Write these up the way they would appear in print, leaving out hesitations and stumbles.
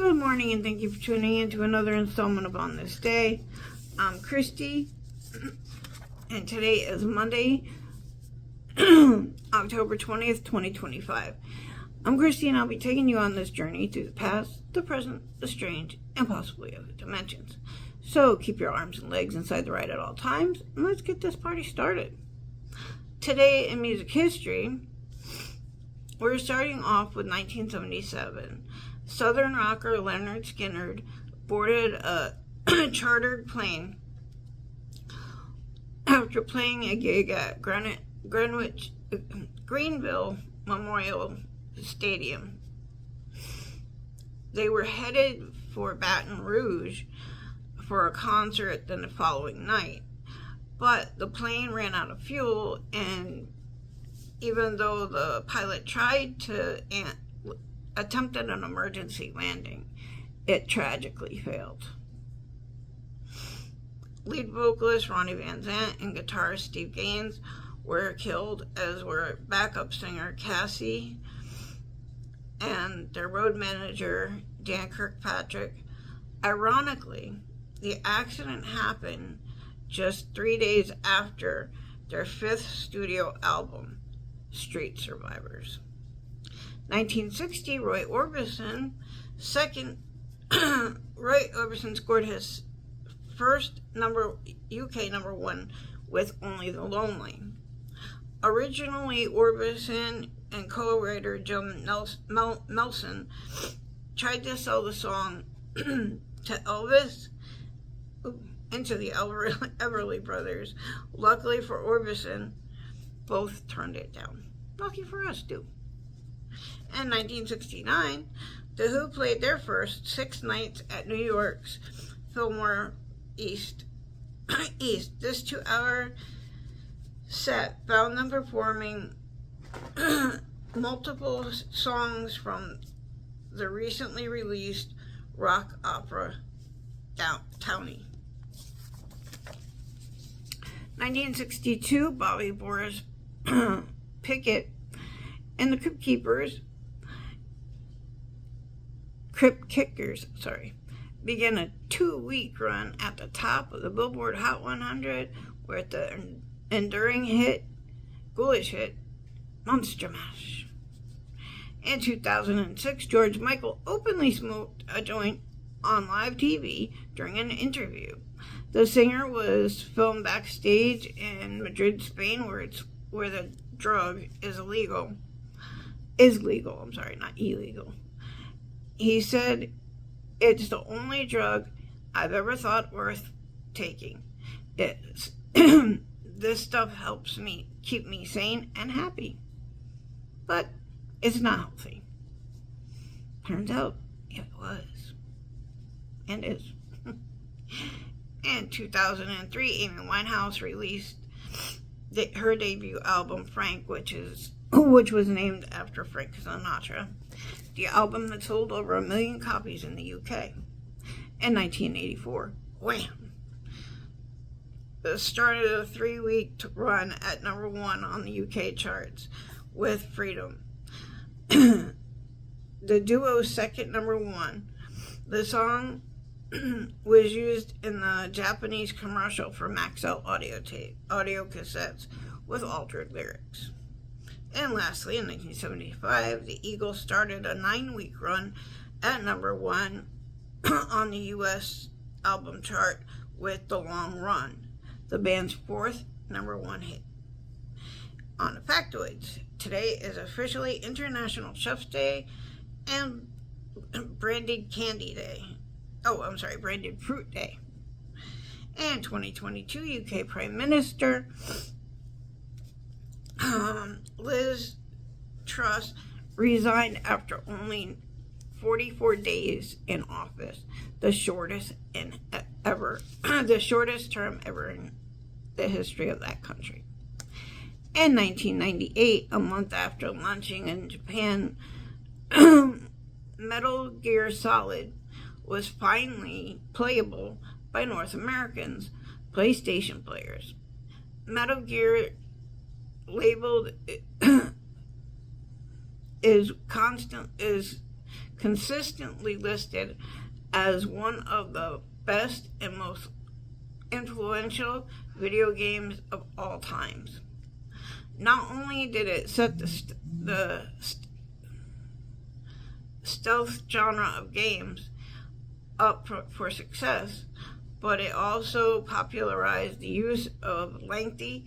Good morning, and thank you for tuning in to another installment of On This Day. I'm Christy, and today is Monday, October 20th, 2025. I'm Christy, and I'll be taking you on this journey through the past, the present, the strange, and possibly other dimensions. So keep your arms and legs inside the ride at all times, and let's get this party started. Today in music history, we're starting off with 1977. Southern rocker Leonard Skinner boarded a chartered plane after playing a gig at Greenville Memorial Stadium. They were headed for Baton Rouge for a concert then the following night, but the plane ran out of fuel, and even though the pilot tried to attempted an emergency landing, it tragically failed. Lead vocalist Ronnie Van Zant and guitarist Steve Gaines were killed, as were backup singer Cassie and their road manager Dan Kirkpatrick. Ironically, the accident happened just 3 days after their fifth studio album, Street Survivors. 1960, Roy Orbison scored his first UK number one with Only the Lonely. Originally, Orbison and co-writer Jim Nelson tried to sell the song to Elvis and to the Everly Brothers. Luckily for Orbison, both turned it down. Lucky for us, too. In 1969, The Who played their first 6 nights at New York's Fillmore East. This 2-hour set found them performing multiple songs from the recently released rock opera Townie. 1962, Bobby Boris Pickett and the Crypt Kickers began a 2-week run at the top of the Billboard Hot 100 with the enduring ghoulish hit, Monster Mash. In 2006, George Michael openly smoked a joint on live TV during an interview. The singer was filmed backstage in Madrid, Spain, where the drug is legal, not illegal. He said, "It's the only drug I've ever thought worth taking. This stuff helps me keep me sane and happy. But it's not healthy." Turns out it was. And is. In 2003, Amy Winehouse released her debut album, Frank, which was named after Frank Sinatra. The album that sold over 1 million copies in the UK. In 1984, wham! It started a 3-week run at number 1 on the UK charts with Freedom. The duo's second number 1. The song was used in the Japanese commercial for Maxell audio cassettes with altered lyrics. And lastly, in 1975, the Eagles started a 9-week run at number 1 on the U.S. album chart with The Long Run, the band's 4th number 1 hit. On the factoids, today is officially International Chef's Day and Branded Fruit Day. And 2022, UK Prime Minister Liz Truss resigned after only 44 days in office, the shortest term ever in the history of that country. In 1998, a month after launching in Japan, Metal Gear Solid was finally playable by North Americans, PlayStation players. Metal Gear, labeled is consistently listed as one of the best and most influential video games of all times. Not only did it set the stealth genre of games up for success, but it also popularized the use of lengthy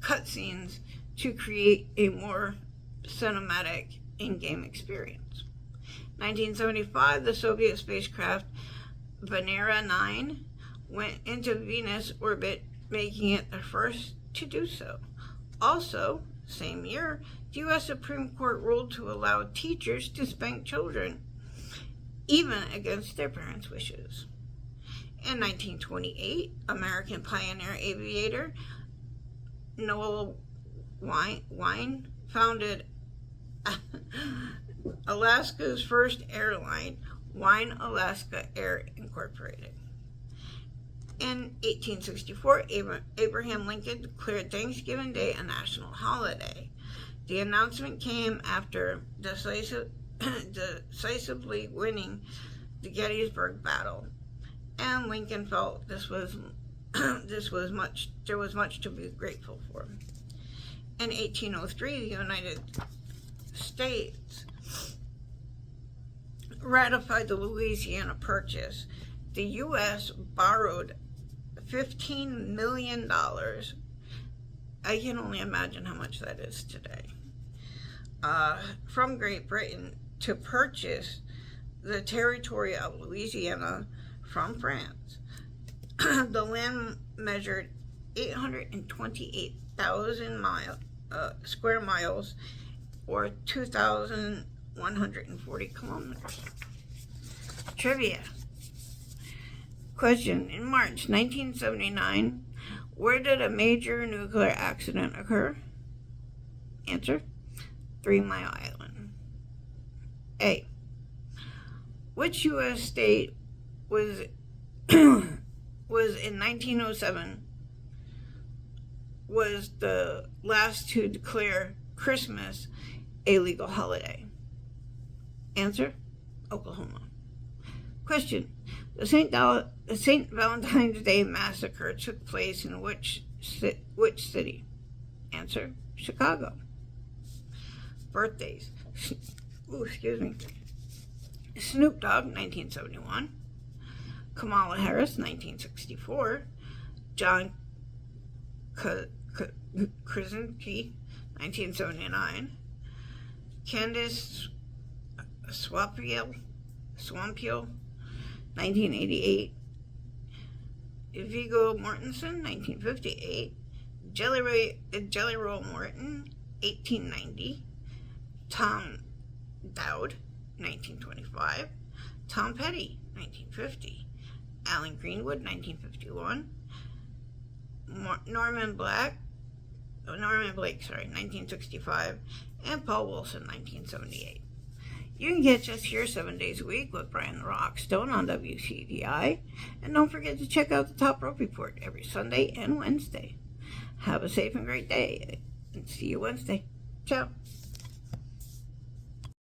cutscenes to create a more cinematic in-game experience. 1975, the Soviet spacecraft Venera 9 went into Venus orbit, making it the first to do so. Also, same year, the U.S. Supreme Court ruled to allow teachers to spank children, even against their parents' wishes. In 1928, American pioneer aviator Noel Wine founded Alaska's first airline, Wine Alaska Air Incorporated. In 1864, Abraham Lincoln declared Thanksgiving Day a national holiday. The announcement came after decisively winning the Gettysburg Battle, and Lincoln felt there was much to be grateful for. In 1803, the United States ratified the Louisiana Purchase. The U.S. borrowed $15 million. I can only imagine how much that is today. From Great Britain to purchase the territory of Louisiana from France. The land measured 828,000 square miles, or 2,140 kilometers. Trivia. Question. In March 1979, where did a major nuclear accident occur? Answer. 3 Mile Island. A. Which U.S. state was in 1907 was the last to declare Christmas a legal holiday? Answer. Oklahoma. Question. The St. Valentine's Day Massacre took place in which city? Answer. Chicago. Birthdays. Excuse me. Snoop Dogg, 1971. Kamala Harris, 1964. John Krasinski, 1979. Candace Swampiel, 1988. Viggo Mortensen, 1958. Jelly Roll Morton, 1890. Tom Dowd, 1925. Tom Petty, 1950. Alan Greenwood, 1951. Norman Blake, 1965. And Paul Wilson, 1978. You can catch us here 7 days a week with Brian the Rock Stone on WCDI. And don't forget to check out the Top Rope Report every Sunday and Wednesday. Have a safe and great day, and see you Wednesday. Ciao.